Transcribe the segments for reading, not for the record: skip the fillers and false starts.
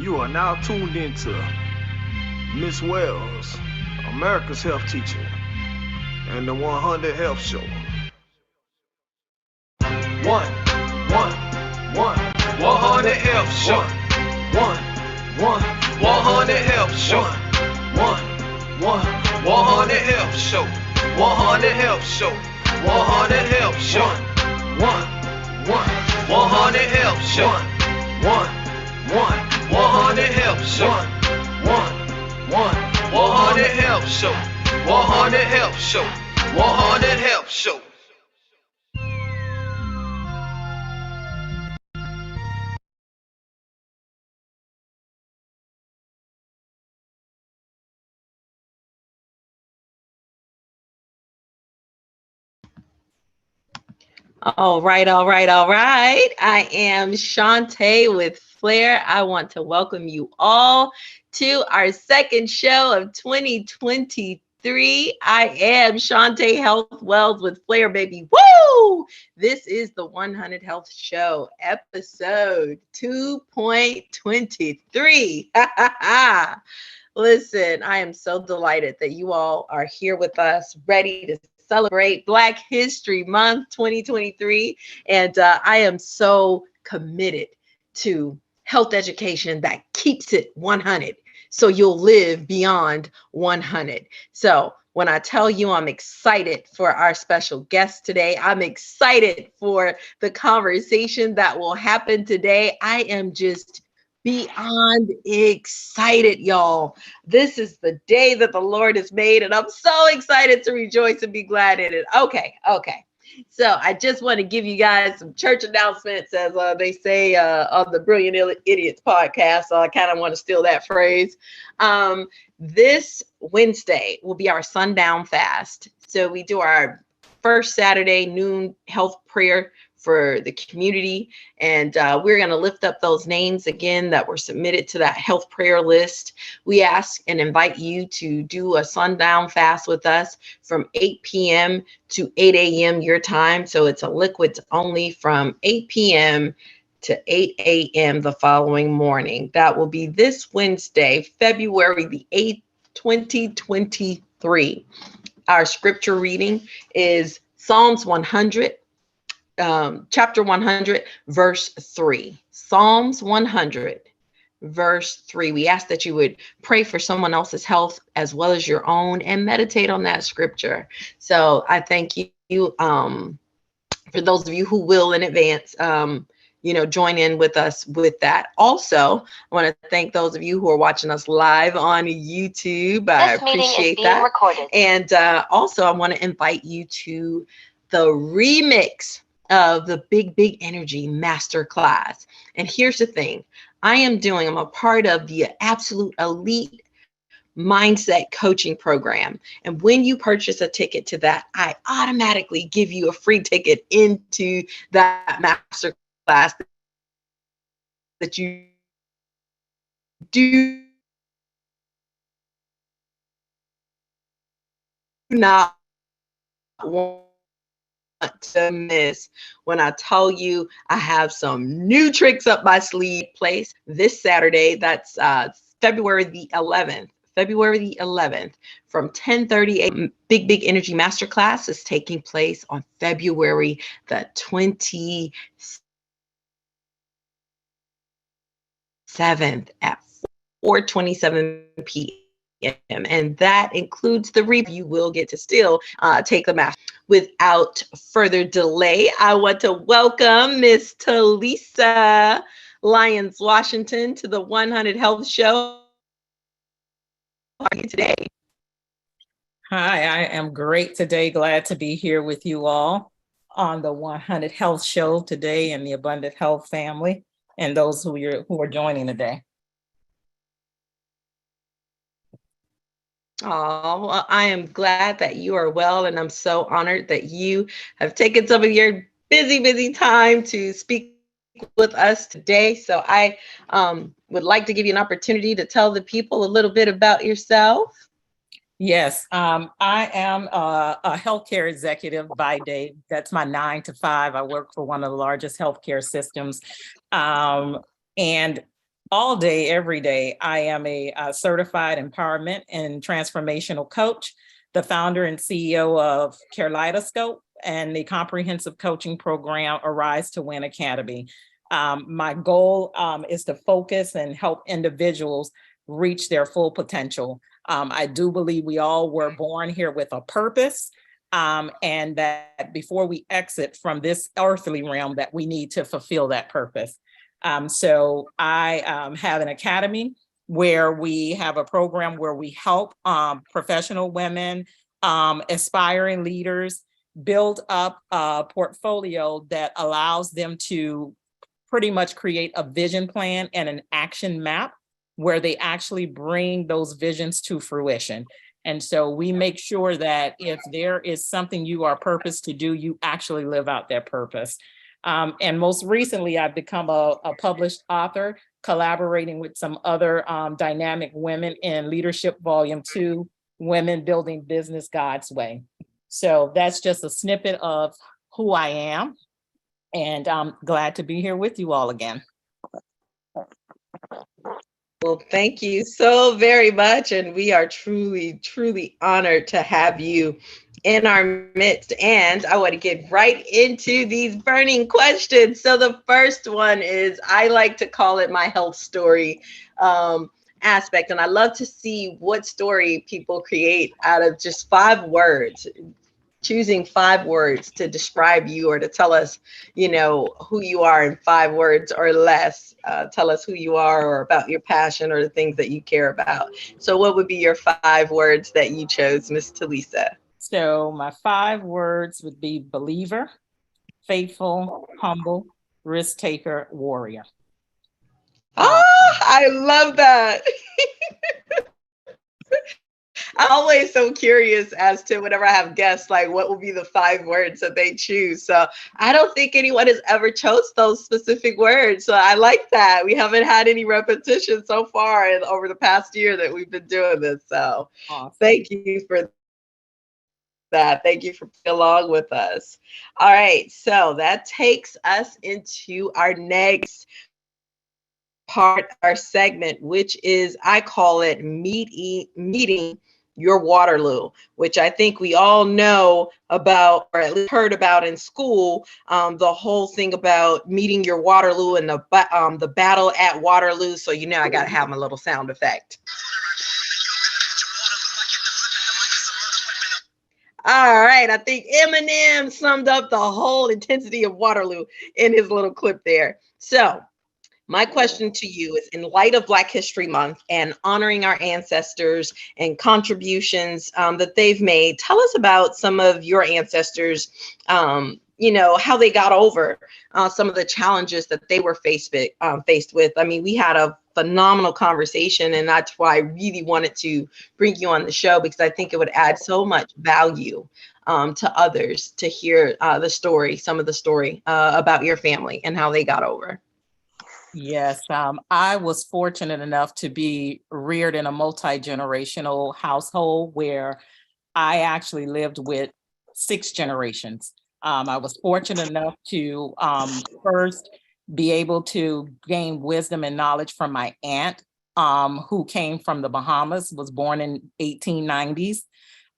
You are now tuned into Miss Wells, America's health teacher, and the 100 Health Show. One, 100 Health Show. 100 Health Show. 100 Health Show. 100 Health Show. 100 Health Show. 100 Health Show. 100 Health Show. 100 Health Show. 100 Health Show. 100 Health Show. All right. I am Shawnte with Flair. I want to welcome you all to our second show of 2023. I am Shawnte Health Wells with Flair, baby. Woo! This is the 100 Health Show, episode 2.23. Listen, I am so delighted that you all are here with us, ready to celebrate Black History Month 2023. And I am so committed to health education that keeps it 100. So you'll live beyond 100. So when I tell you I'm excited for our special guest today, I'm excited for the conversation that will happen today. I am just beyond excited, y'all. This is the day that the Lord has made, and I'm so excited to rejoice and be glad in it. Okay. So I just want to give you guys some church announcements, as they say on the Brilliant Idiots podcast. So I kind of want to steal that phrase. This Wednesday will be our sundown fast. So we do our first Saturday noon health prayer for the community. And we're going to lift up those names again that were submitted to that health prayer list. We ask and invite you to do a sundown fast with us from 8 p.m. to 8 a.m. your time. So it's a liquids only from 8 p.m. to 8 a.m. the following morning. That will be this Wednesday, February the 8th, 2023. Our scripture reading is Psalms 100. Chapter 100, verse 3. Psalms 100, verse 3. We ask that you would pray for someone else's health as well as your own and meditate on that scripture. So I thank you for those of you who will in advance, join in with us with that. Also, I want to thank those of you who are watching us live on YouTube. I appreciate that. Recorded. And also, I want to invite you to the remix of the Big Energy Masterclass. And here's the thing. I'm a part of the Absolute Elite Mindset Coaching Program. And when you purchase a ticket to that, I automatically give you a free ticket into that masterclass that you do not want to miss. When I tell you I have some new tricks up my sleeve place this Saturday, that's February the 11th from 10:30 a.m. Big Energy Masterclass is taking place on February the 27th at 4:27 p.m. And that includes the review. You will get to still take the master. Without further delay, I want to welcome Miss Telisa Lyons-Washington to the 100 Health Show. How are you today? Hi, I am great today. Glad to be here with you all on the 100 Health Show today and the Abundant Health family and those who are joining today. Oh, well, I am glad that you are well, and I'm so honored that you have taken some of your busy time to speak with us today. So I would like to give you an opportunity to tell the people a little bit about yourself. Yes, I am a healthcare executive by day. That's my 9 to 5. I work for one of the largest healthcare systems. And All day, every day. I am a certified empowerment and transformational coach, the founder and CEO of Kaleidoscope and the comprehensive coaching program Arise to Win Academy. My goal is to focus and help individuals reach their full potential. I do believe we all were born here with a purpose, and that before we exit from this earthly realm, that we need to fulfill that purpose. So I have an academy where we have a program where we help professional women, aspiring leaders build up a portfolio that allows them to pretty much create a vision plan and an action map where they actually bring those visions to fruition. And so we make sure that if there is something you are purposed to do, you actually live out that purpose. And most recently, I've become a published author, collaborating with some other dynamic women in Leadership Volume 2, Women Building Business God's Way. So that's just a snippet of who I am. And I'm glad to be here with you all again. Well, thank you so very much. And we are truly, truly honored to have you in our midst. And I want to get right into these burning questions. So the first one is, I like to call it my health story aspect. And I love to see what story people create out of just 5 words. Choosing 5 words to describe you or to tell us, who you are in 5 words or less. Tell us who you are or about your passion or the things that you care about. So what would be your 5 words that you chose, Miss Telisa? So my 5 words would be believer, faithful, humble, risk taker, warrior. I love that. I'm always so curious as to whenever I have guests, like what will be the 5 words that they choose. So I don't think anyone has ever chose those specific words. So I like that. We haven't had any repetition so far over the past year that we've been doing this. So awesome. Thank you for that. Thank you for being along with us. All right. So that takes us into our next part, our segment, which is, I call it meeting your Waterloo, which I think we all know about, or at least heard about in school. The whole thing about meeting your Waterloo and the battle at Waterloo. So I got to have my little sound effect. All right, I think Eminem summed up the whole intensity of Waterloo in his little clip there. So my question to you is, in light of Black History Month and honoring our ancestors and contributions that they've made, tell us about some of your ancestors, how they got over some of the challenges that they were faced with. I mean, we had a phenomenal conversation, and that's why I really wanted to bring you on the show, because I think it would add so much value to others to hear some of the story about your family and how they got over. Yes, I was fortunate enough to be reared in a multi-generational household where I actually lived with 6 generations. I was fortunate enough to first be able to gain wisdom and knowledge from my aunt, who came from the Bahamas, was born in 1890s.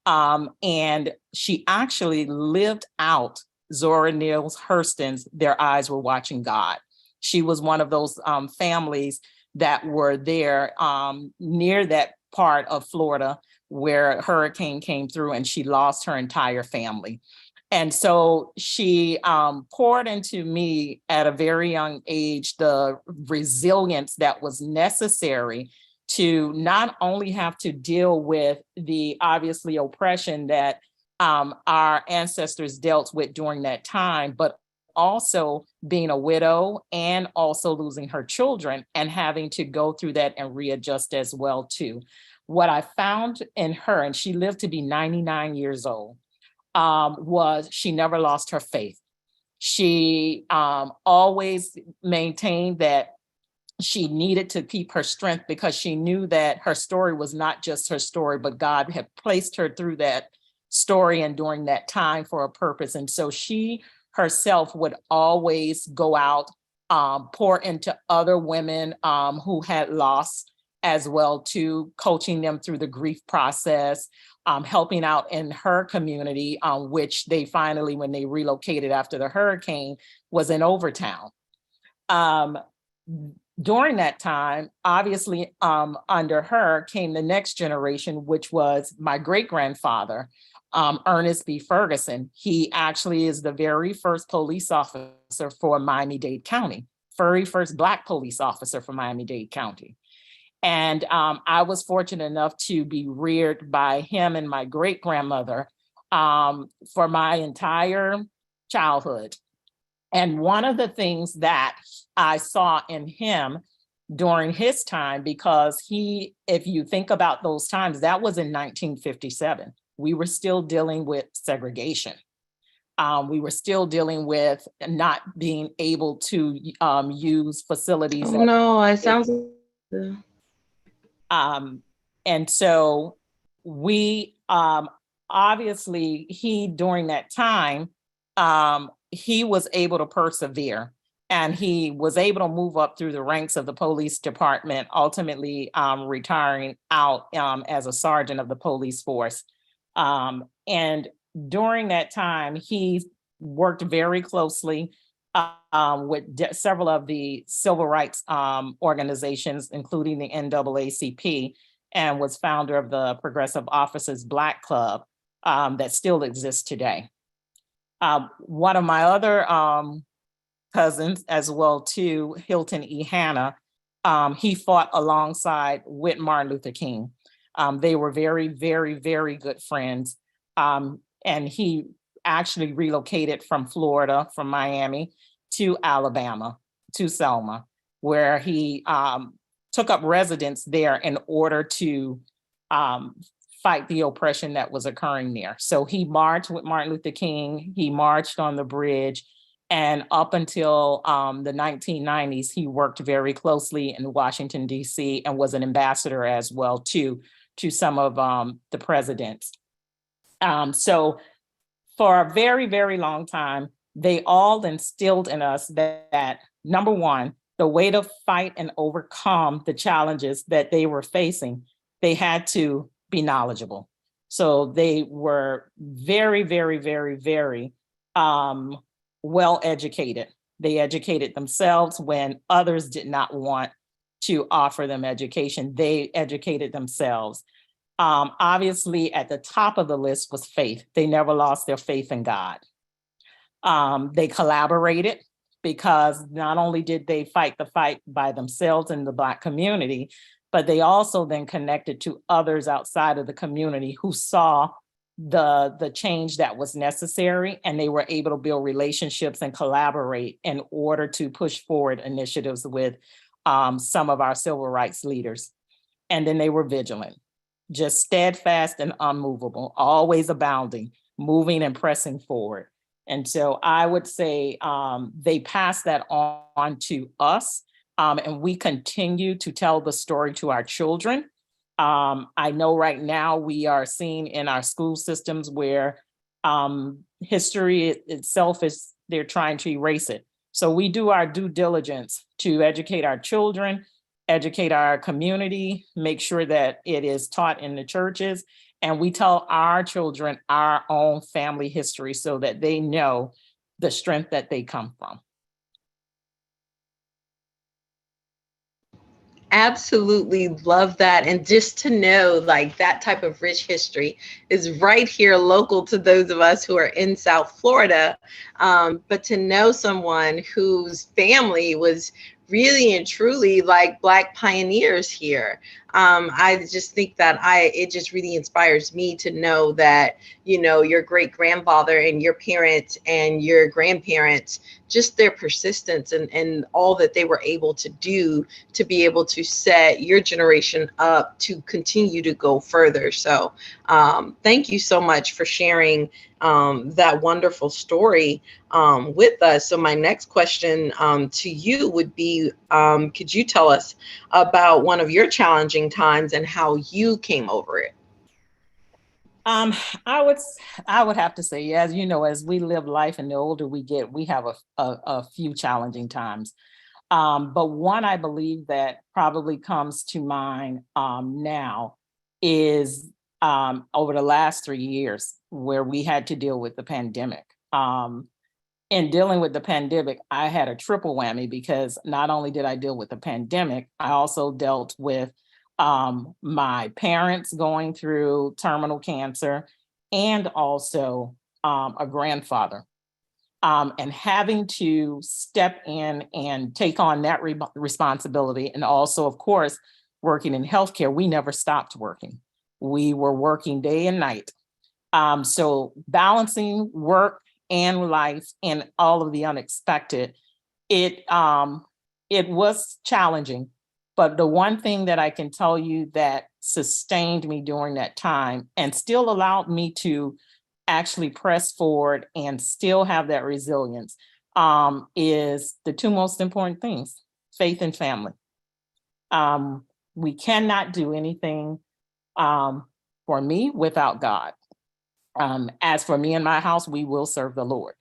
And she actually lived out Zora Neale Hurston's "Their Eyes Were Watching God." She was one of those families that were there near that part of Florida where a hurricane came through and she lost her entire family. And so she poured into me at a very young age the resilience that was necessary to not only have to deal with the obviously oppression that our ancestors dealt with during that time, but also being a widow and also losing her children and having to go through that and readjust as well too. What I found in her, and she lived to be 99 years old, was she never lost her faith. She always maintained that she needed to keep her strength because she knew that her story was not just her story, but God had placed her through that story and during that time for a purpose. And so she herself would always go out pour into other women who had lost as well, to coaching them through the grief process, helping out in her community, which they finally, when they relocated after the hurricane, was in Overtown. During that time, obviously, under her came the next generation, which was my great-grandfather, Ernest B. Ferguson. He actually is the very first police officer for Miami-Dade County, very first Black police officer for Miami-Dade County. And I was fortunate enough to be reared by him and my great-grandmother for my entire childhood. And one of the things that I saw in him during his time, because he, if you think about those times, that was in 1957. We were still dealing with segregation. We were still dealing with not being able to use facilities. Oh no, it sounds. And so we obviously, he during that time, he was able to persevere, and he was able to move up through the ranks of the police department, ultimately retiring out as a sergeant of the police force. And during that time, he worked very closely with several of the civil rights organizations, including the NAACP, and was founder of the Progressive Officers Black Club that still exists today. One of my other cousins as well too, Hilton E. Hanna, he fought alongside with Martin Luther King. They were very, very, very good friends. And he actually relocated from Florida, from Miami to Alabama, to Selma, where he took up residence there in order to fight the oppression that was occurring there. So he marched with Martin Luther King, he marched on the bridge, and up until the 1990s, he worked very closely in Washington, D.C., and was an ambassador as well to some of the presidents. So for a very, very long time, they all instilled in us that number one, the way to fight and overcome the challenges that they were facing, they had to be knowledgeable. So they were very, very, very, very well educated. They educated themselves when others did not want to offer them education. They educated themselves. Obviously, at the top of the list was faith. They never lost their faith in God. They collaborated, because not only did they fight the fight by themselves in the Black community, but they also then connected to others outside of the community who saw the change that was necessary, and they were able to build relationships and collaborate in order to push forward initiatives with some of our civil rights leaders. And then they were vigilant, just steadfast and unmovable, always abounding, moving and pressing forward. And so I would say they passed that on to us, and we continue to tell the story to our children. I know right now we are seeing in our school systems where history itself is, they're trying to erase it. So we do our due diligence to educate our children, educate our community, make sure that it is taught in the churches, and we tell our children our own family history so that they know the strength that they come from. Absolutely love that. And just to know, like, that type of rich history is right here local to those of us who are in South Florida. But to know someone whose family was really and truly like Black pioneers here, I just think that it just really inspires me to know that, you know, your great grandfather and your parents and your grandparents, just their persistence and all that they were able to do to be able to set your generation up to continue to go further. So thank you so much for sharing that wonderful story with us. So my next question to you would be, could you tell us about one of your challenging times and how you came over it? I would have to say, as you know, as we live life and the older we get, we have a few challenging times. But one I believe that probably comes to mind now is over the last 3 years where we had to deal with the pandemic. In dealing with the pandemic, I had a triple whammy because not only did I deal with the pandemic, I also dealt with my parents going through terminal cancer and also a grandfather. And having to step in and take on that responsibility. And also, of course, working in healthcare, we never stopped working. We were working day and night. So balancing work and life and all of the unexpected, it was challenging. But the one thing that I can tell you that sustained me during that time and still allowed me to actually press forward and still have that resilience is the two most important things, faith and family. We cannot do anything for me without God. As for me and my house, we will serve the Lord.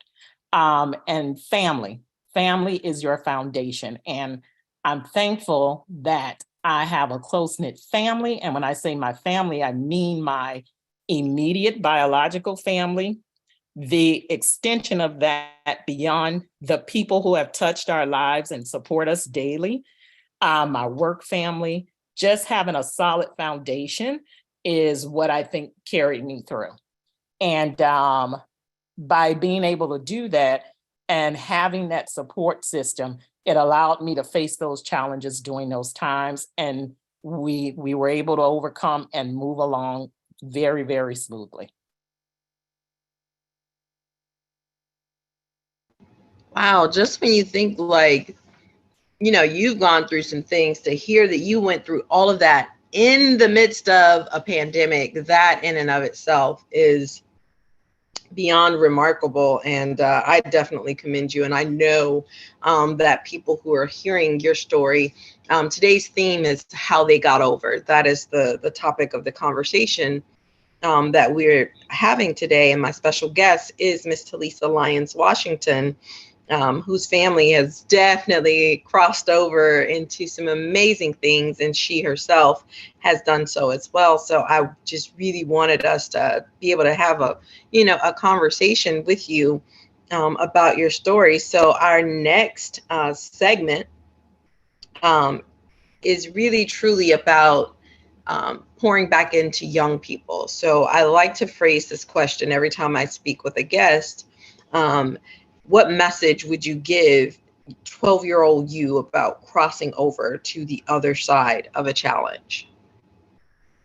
And family is your foundation. And I'm thankful that I have a close-knit family. And when I say my family, I mean my immediate biological family, the extension of that beyond the people who have touched our lives and support us daily, my work family, just having a solid foundation is what I think carried me through. And by being able to do that and having that support system, it allowed me to face those challenges during those times. And we were able to overcome and move along very, very smoothly. Wow, just when you think like, you know, you've gone through some things, to hear that you went through all of that in the midst of a pandemic, that in and of itself is beyond remarkable. And I definitely commend you. And I know that people who are hearing your story, today's theme is how they got over. That is the topic of the conversation that we're having today. And my special guest is Miss Telisa Lyons-Washington, whose family has definitely crossed over into some amazing things, and she herself has done so as well. So I just really wanted us to be able to have a conversation with you about your story. So our next segment is really truly about pouring back into young people. So I like to phrase this question every time I speak with a guest. What message would you give 12-year-old you about crossing over to the other side of a challenge?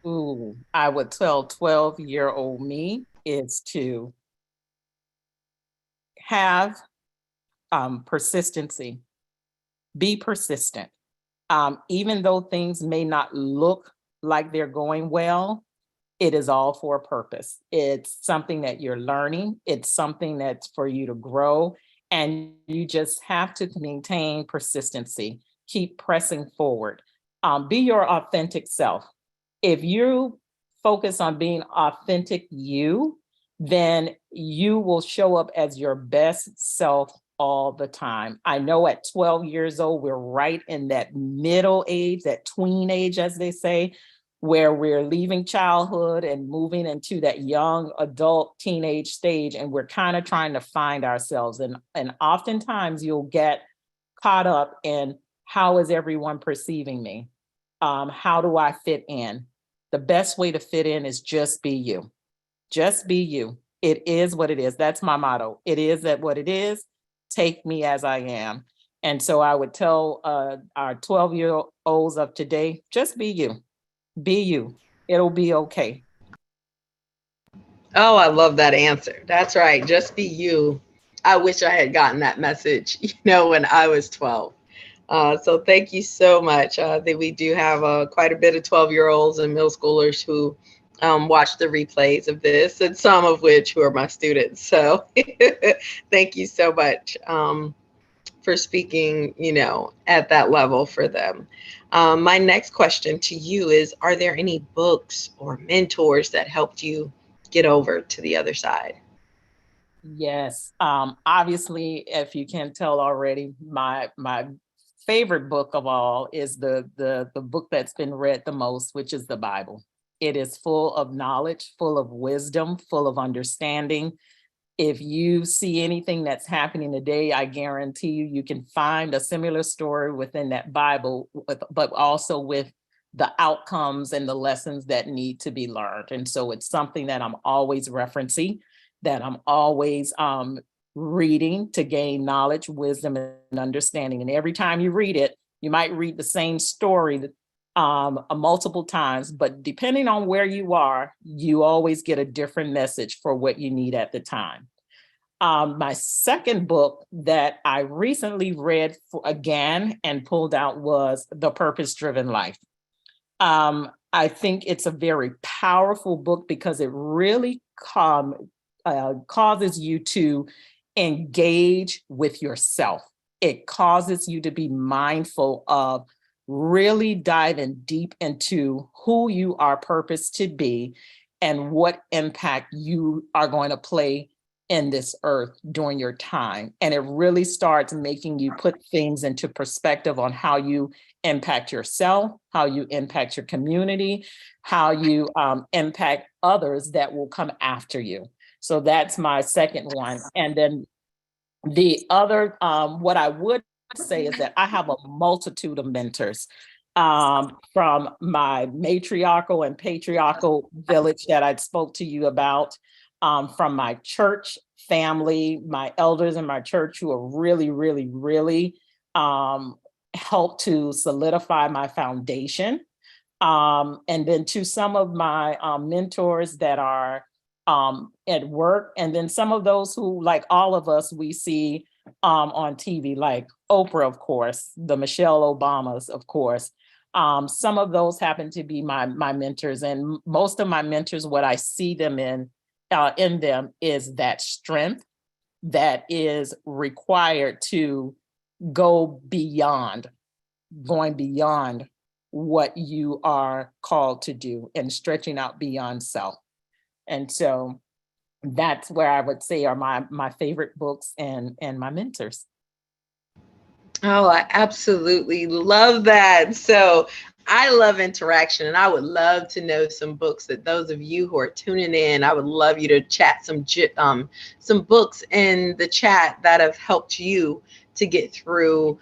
Ooh, I would tell 12-year-old me is to have persistency, be persistent. Even though things may not look like they're going well, it is all for a purpose. It's something that you're learning. It's something that's for you to grow. And you just have to maintain persistency. Keep pressing forward. Be your authentic self. If you focus on being authentic you, then you will show up as your best self all the time. I know at 12 years old, we're right in that middle age, that tween age, as they say, where we're leaving childhood and moving into that young adult teenage stage, and we're kind of trying to find ourselves. And oftentimes you'll get caught up in, how is everyone perceiving me? How do I fit in? The best way to fit in is just be you. Just be you. It is what it is. That's my motto. It is that what it is. Take me as I am. And so I would tell our 12-year-olds of today, just be you. Be you. It'll be okay. Oh, I love that answer. That's right. Just be you. I wish I had gotten that message, when I was 12. So thank you so much. That we do have quite a bit of 12-year-olds and middle schoolers who watch the replays of this, and some of which who are my students. So thank you so much for speaking, at that level for them. My next question to you is, are there any books or mentors that helped you get over to the other side? Yes. Obviously, if you can't tell already, my favorite book of all is the book that's been read the most, which is the Bible. It is full of knowledge, full of wisdom, full of understanding. If you see anything that's happening today, I guarantee you can find a similar story within that Bible, but also with the outcomes and the lessons that need to be learned. And so it's something that I'm always referencing, that I'm always reading to gain knowledge, wisdom, and understanding. And every time you read it, you might read the same story multiple times, but depending on where you are, you always get a different message for what you need at the time. My second book that I recently read again and pulled out was The Purpose-Driven Life. I think it's a very powerful book because it really causes you to engage with yourself. It causes you to be mindful of really diving deep into who you are purposed to be and what impact you are going to play in this earth during your time. And it really starts making you put things into perspective on how you impact yourself, how you impact your community, how you impact others that will come after you. So that's my second one. And then the other, what I would say is that I have a multitude of mentors from my matriarchal and patriarchal village that I spoke to you about, from my church family, my elders in my church who are really, really, really helped to solidify my foundation. And then to some of my mentors that are at work, and then some of those who, like all of us, we see on TV, like Oprah, of course, the Michelle Obamas, of course. Some of those happen to be my mentors, and most of my mentors, what I see them in them is that strength that is required to going beyond what you are called to do and stretching out beyond self. And so that's where I would say are my favorite books and my mentors. Oh, I absolutely love that. So I love interaction, and I would love to know some books that those of you who are tuning in, I would love you to chat some books in the chat that have helped you to get through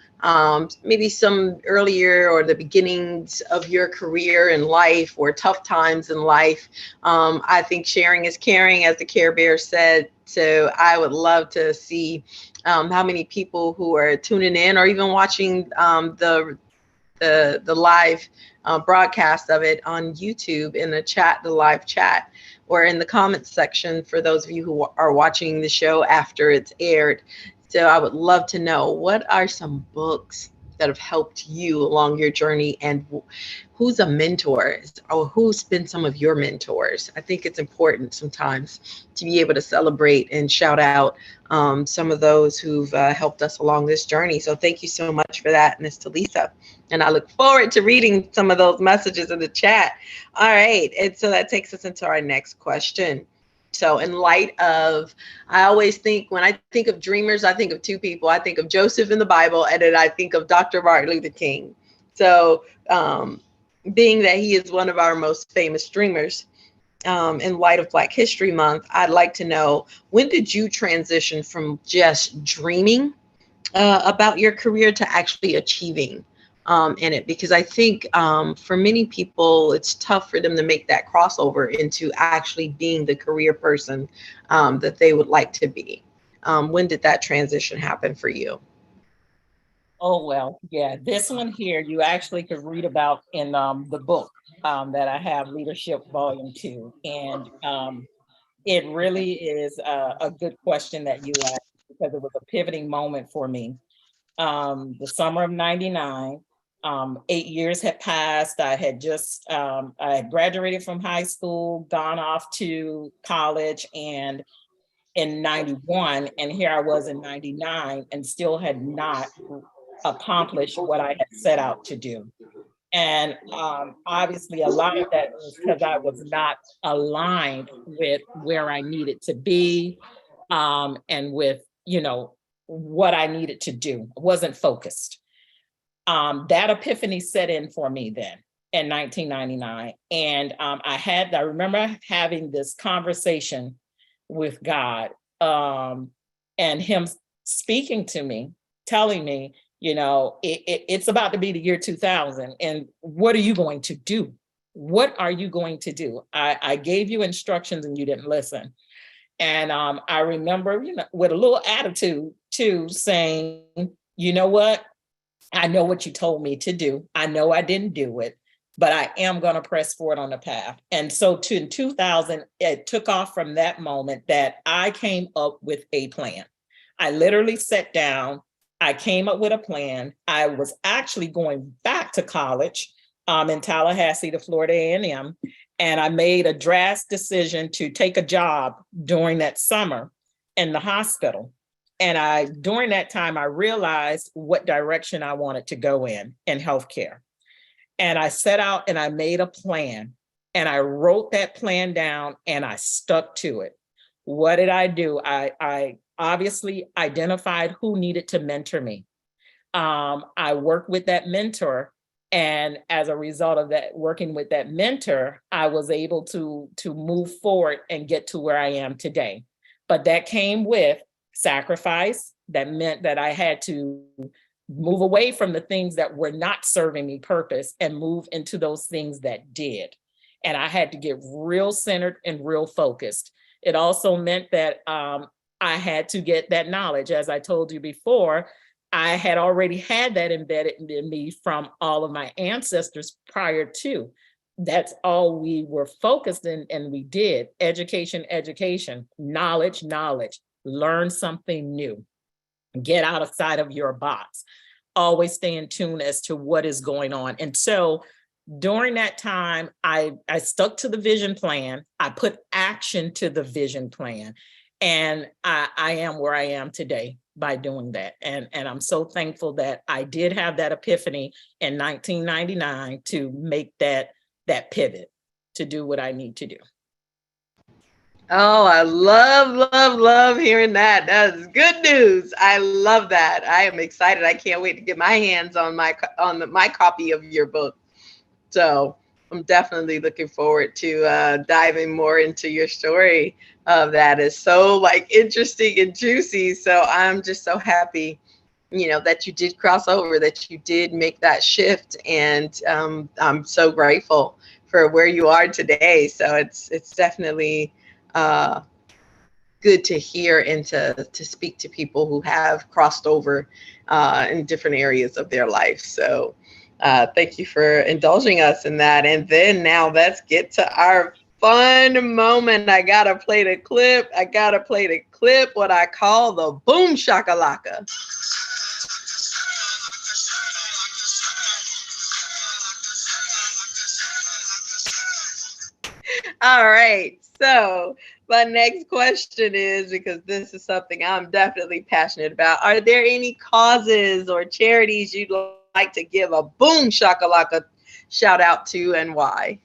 maybe some earlier or the beginnings of your career in life or tough times in life. I think sharing is caring, as the Care Bear said. So I would love to see how many people who are tuning in or even watching the live broadcast of it on YouTube in the chat, the live chat, or in the comments section for those of you who are watching the show after it's aired. So I would love to know, what are some books that have helped you along your journey, and who's a mentor, or who's been some of your mentors? I think it's important sometimes to be able to celebrate and shout out some of those who've helped us along this journey. So thank you so much for that, Ms. Telisa. And I look forward to reading some of those messages in the chat. All right. And so that takes us into our next question. So in light of, I always think, when I think of dreamers, I think of two people. I think of Joseph in the Bible, and then I think of Dr. Martin Luther King. So being that he is one of our most famous dreamers, in light of Black History Month, I'd like to know, when did you transition from just dreaming about your career to actually achieving in it? Because I think for many people, it's tough for them to make that crossover into actually being the career person that they would like to be. When did that transition happen for you? Oh, well, yeah, this one here, you actually could read about in the book that I have, Leadership Volume 2. And it really is a good question that you asked, because it was a pivoting moment for me. The summer of '99, 8 years had passed. I had just, I had graduated from high school, gone off to college, and in '91, and here I was in '99 and still had not accomplished what I had set out to do. And obviously, a lot of that was because I was not aligned with where I needed to be, and with, what I needed to do. I wasn't focused. That epiphany set in for me then in 1999. And I remember having this conversation with God, and him speaking to me, telling me, it's about to be the year 2000. And what are you going to do? What are you going to do? I gave you instructions and you didn't listen. And I remember, with a little attitude too, saying, you know what? I know what you told me to do. I know I didn't do it, but I am going to press forward on the path. And so in 2000, it took off from that moment that I came up with a plan. I literally sat down. I came up with a plan. I was actually going back to college in Tallahassee to Florida A&M. And I made a drastic decision to take a job during that summer in the hospital. And during that time, I realized what direction I wanted to go in healthcare. And I set out and I made a plan, and I wrote that plan down and I stuck to it. What did I do? I obviously identified who needed to mentor me. I worked with that mentor. And as a result of that, working with that mentor, I was able to move forward and get to where I am today. But that came with sacrifice. That meant that I had to move away from the things that were not serving me purpose and move into those things that did. And I had to get real centered and real focused. It also meant that I had to get that knowledge. As I told you before, I had already had that embedded in me from all of my ancestors prior to. That's all we were focused in, and we did. Education, knowledge, learn something new, get outside of your box, always stay in tune as to what is going on. And so during that time, I stuck to the vision plan. I put action to the vision plan. And I am where I am today by doing that. And I'm so thankful that I did have that epiphany in 1999 to make that pivot to do what I need to do. Oh, I love hearing that. That is good news. I love that. I am excited. I can't wait to get my hands on my copy of your book. So I'm definitely looking forward to diving more into your story. That is so interesting and juicy. So I'm just so happy, that you did cross over, that you did make that shift, and I'm so grateful for where you are today. So it's definitely good to hear and to speak to people who have crossed over in different areas of their life. So thank you for indulging us in that. And then now let's get to our fun moment. I gotta play the clip. What I call the boom shakalaka. All right. So my next question is, because this is something I'm definitely passionate about, are there any causes or charities you'd like to give a boom shakalaka shout out to, and why?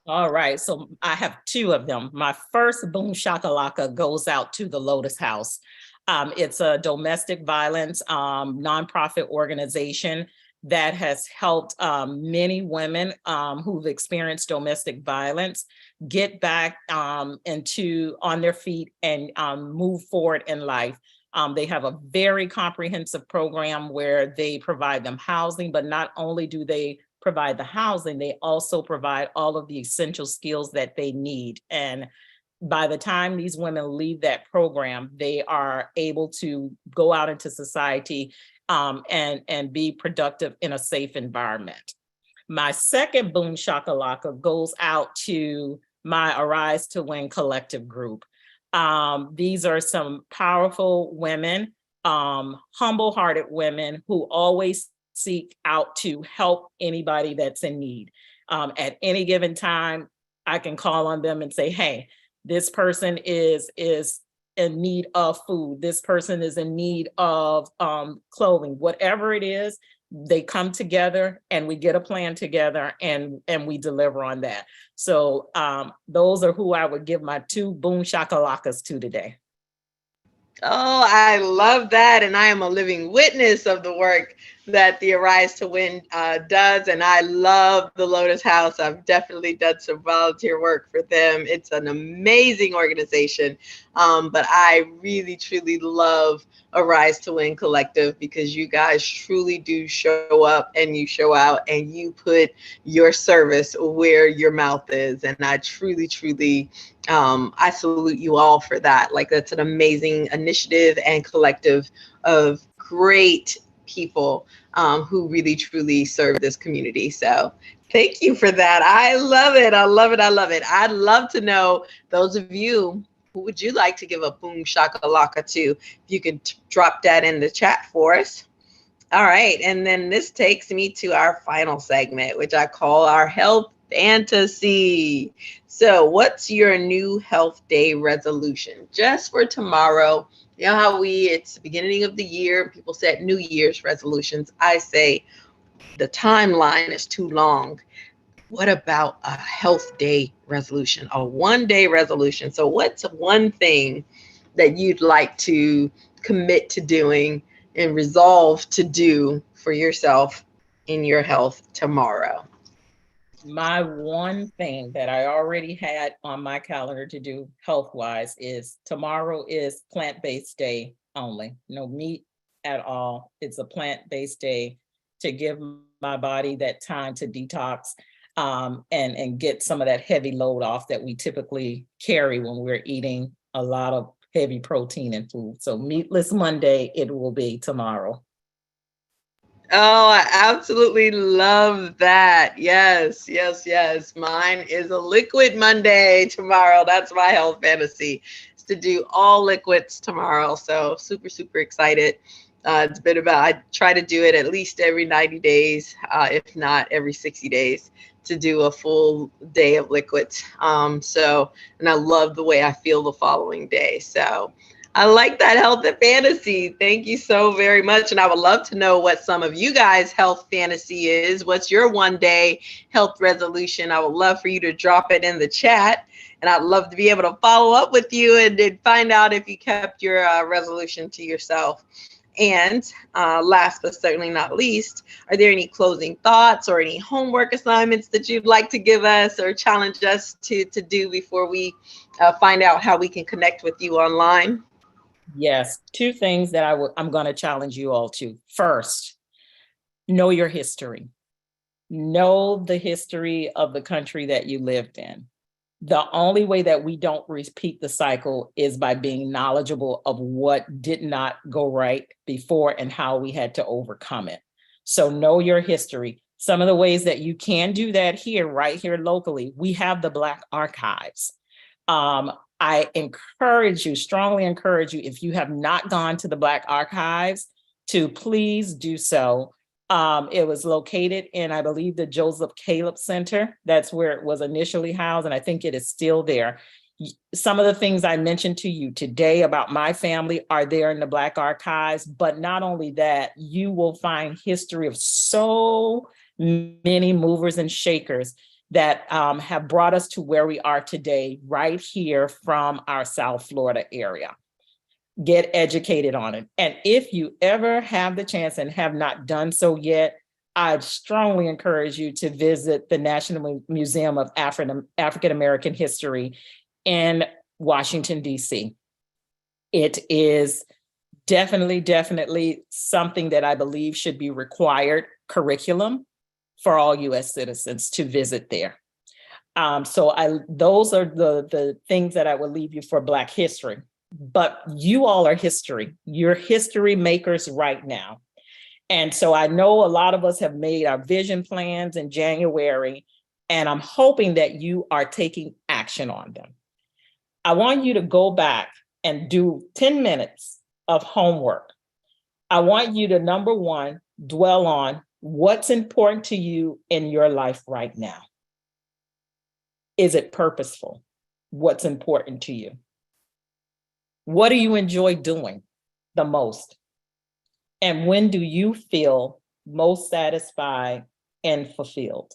All right, so I have two of them. My first boom shakalaka goes out to the Lotus House. It's a domestic violence nonprofit organization that has helped many women who've experienced domestic violence get back on their feet and move forward in life. They have a very comprehensive program where they provide them housing, but not only do they provide the housing, they also provide all of the essential skills that they need. And by the time these women leave that program, they are able to go out into society and be productive in a safe environment. My second boom shakalaka goes out to my Arise to Win collective group. These are some powerful women, humble-hearted women who always seek out to help anybody that's in need. At any given time, I can call on them and say, hey, this person is in need of food. This person is in need of clothing, whatever it is. They come together and we get a plan together and we deliver on that. So those are who I would give my two boom shakalakas to today. Oh, I love that. And I am a living witness of the work that the Arise to Win does. And I love the Lotus House. I've definitely done some volunteer work for them. It's an amazing organization. But I really, truly love Arise to Win Collective because you guys truly do show up and you show out and you put your service where your mouth is. And I truly, truly, I salute you all for that. Like, that's an amazing initiative and collective of great people who really truly serve this community. So thank you for that. I love it. I love it. I love it. I'd love to know, those of you, who would you like to give a boom shakalaka to? If you could drop that in the chat for us. All right. And then this takes me to our final segment, which I call our health fantasy. So what's your new health day resolution just for tomorrow? You know how it's the beginning of the year, people set New Year's resolutions. I say the timeline is too long. What about a health day resolution, a 1-day resolution? So what's one thing that you'd like to commit to doing and resolve to do for yourself in your health tomorrow? My one thing that I already had on my calendar to do health-wise is tomorrow is plant-based day only. No meat at all. It's a plant-based day to give my body that time to detox and get some of that heavy load off that we typically carry when we're eating a lot of heavy protein and food. So meatless Monday, it will be tomorrow. Oh, I absolutely love that. Yes, yes, yes. Mine is a liquid Monday tomorrow. That's my health fantasy, is to do all liquids tomorrow. So super, super excited. It's been about, I try to do it at least every 90 days, if not every 60 days, to do a full day of liquids. And I love the way I feel the following day. So I like that health fantasy. Thank you so very much. And I would love to know what some of you guys' health fantasy is. What's your 1-day health resolution? I would love for you to drop it in the chat. And I'd love to be able to follow up with you and find out if you kept your resolution to yourself. And last but certainly not least, are there any closing thoughts or any homework assignments that you'd like to give us or challenge us to do before we find out how we can connect with you online? Yes, 2 things that I'm going to challenge you all to. First, know your history. Know the history of the country that you lived in. The only way that we don't repeat the cycle is by being knowledgeable of what did not go right before and how we had to overcome it. So know your history. Some of the ways that you can do that here, right here locally, we have the Black Archives. I encourage you, strongly encourage you, if you have not gone to the Black Archives, to please do so. It was located in, I believe, the Joseph Caleb Center. That's where it was initially housed, and I think it is still there. Some of the things I mentioned to you today about my family are there in the Black Archives, but not only that, you will find history of so many movers and shakers that have brought us to where we are today, right here from our South Florida area. Get educated on it. And if you ever have the chance and have not done so yet, I'd strongly encourage you to visit the National Museum of African American History in Washington, D.C. It is definitely something that I believe should be required curriculum for all U.S. citizens to visit there. Those are the things that I will leave you for Black history. But you all are history. You're history makers right now. And so I know a lot of us have made our vision plans in January, and I'm hoping that you are taking action on them. I want you to go back and do 10 minutes of homework. I want you to, number one, dwell on what's important to you in your life right now. Is it purposeful? What's important to you? What do you enjoy doing the most? And when do you feel most satisfied and fulfilled?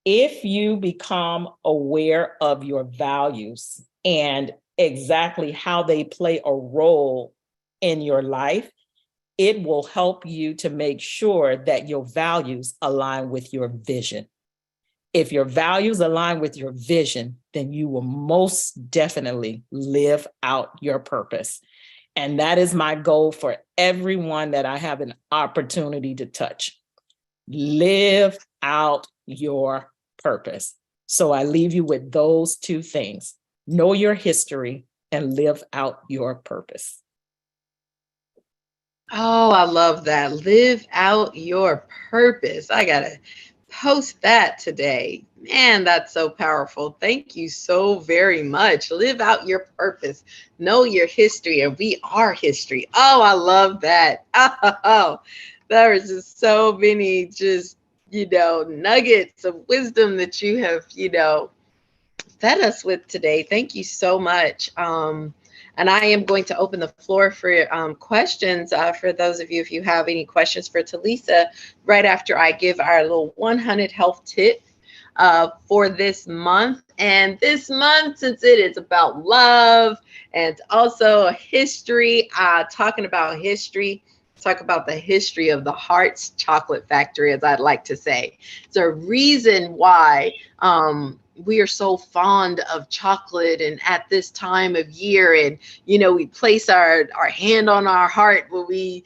If you become aware of your values and exactly how they play a role in your life, It will help you to make sure that your values align with your vision. If your values align with your vision, then you will most definitely live out your purpose. And that is my goal for everyone that I have an opportunity to touch. Live out your purpose. So I leave you with those two things. Know your history and live out your purpose. Oh, I love that. Live out your purpose. I got to post that today. Man, that's so powerful. Thank you so very much. Live out your purpose. Know your history, and we are history. Oh, I love that. Oh, there is just so many nuggets of wisdom that you have, fed us with today. Thank you so much. And I am going to open the floor for questions for those of you, if you have any questions for Telisa, right after I give our little 1Hunnid health tip for this month. And this month, since it is about love and also history, talking about history, talk about the history of the Heart's Chocolate Factory, as I'd like to say. It's a reason why we are so fond of chocolate, and at this time of year, and we place our hand on our heart when we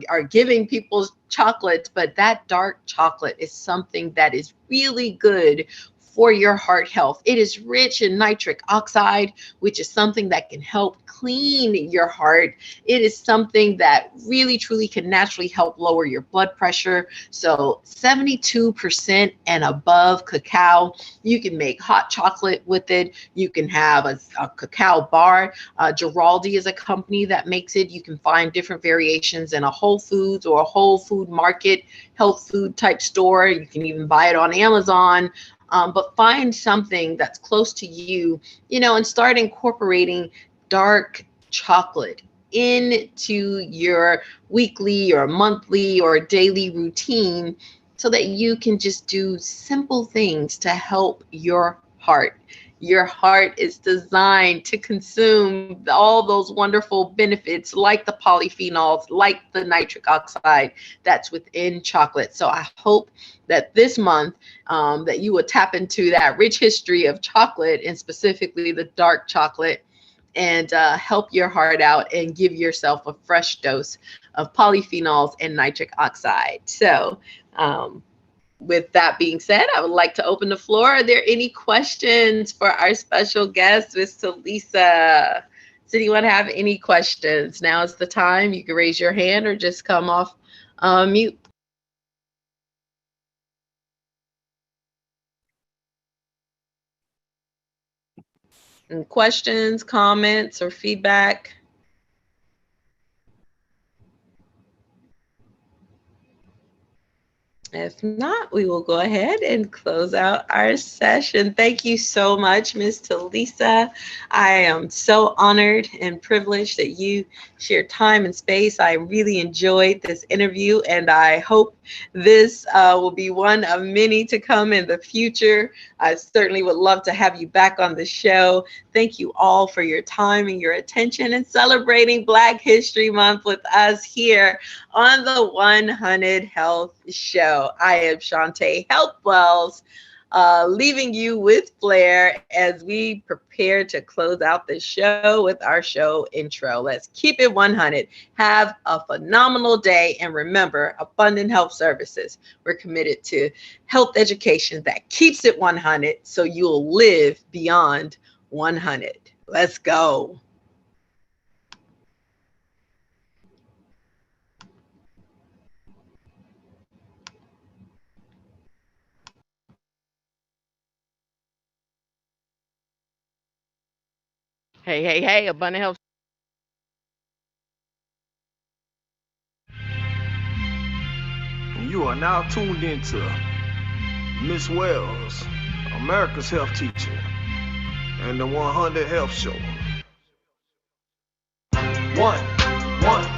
are giving people chocolate, but that dark chocolate is something that is really good for your heart health. It is rich in nitric oxide, which is something that can help clean your heart. It is something that really truly can naturally help lower your blood pressure. So 72% and above cacao. You can make hot chocolate with it. You can have a cacao bar. Giraldi is a company that makes it. You can find different variations in a Whole Foods or a Whole Food Market, health food type store. You can even buy it on Amazon. But find something that's close to you, and start incorporating dark chocolate into your weekly or monthly or daily routine so that you can just do simple things to help your heart. Your heart is designed to consume all those wonderful benefits like the polyphenols, like the nitric oxide that's within chocolate. So I hope that this month that you will tap into that rich history of chocolate, and specifically the dark chocolate, and help your heart out and give yourself a fresh dose of polyphenols and nitric oxide. So with that being said, I would like to open the floor. Are there any questions for our special guest, Ms. Telisa? Does anyone have any questions? Now is the time. You can raise your hand or just come off mute. And questions, comments, or feedback? If not, we will go ahead and close out our session. Thank you so much, Ms. Telisa. I am so honored and privileged that you shared time and space. I really enjoyed this interview, and I hope this will be one of many to come in the future. I certainly would love to have you back on the show. Thank you all for your time and your attention and celebrating Black History Month with us here on the 1Hunnid Health Show. I am Shawnte Wells, leaving you with flair as we prepare to close out the show with our show intro. Let's keep it 100. Have a phenomenal day, and remember, Abundant Health Services. We're committed to health education that keeps it 100 so you'll live beyond 100. Let's go. Hey, Abundant Health. You are now tuned into Miss Wells, America's health teacher, and the 100 Health Show. One.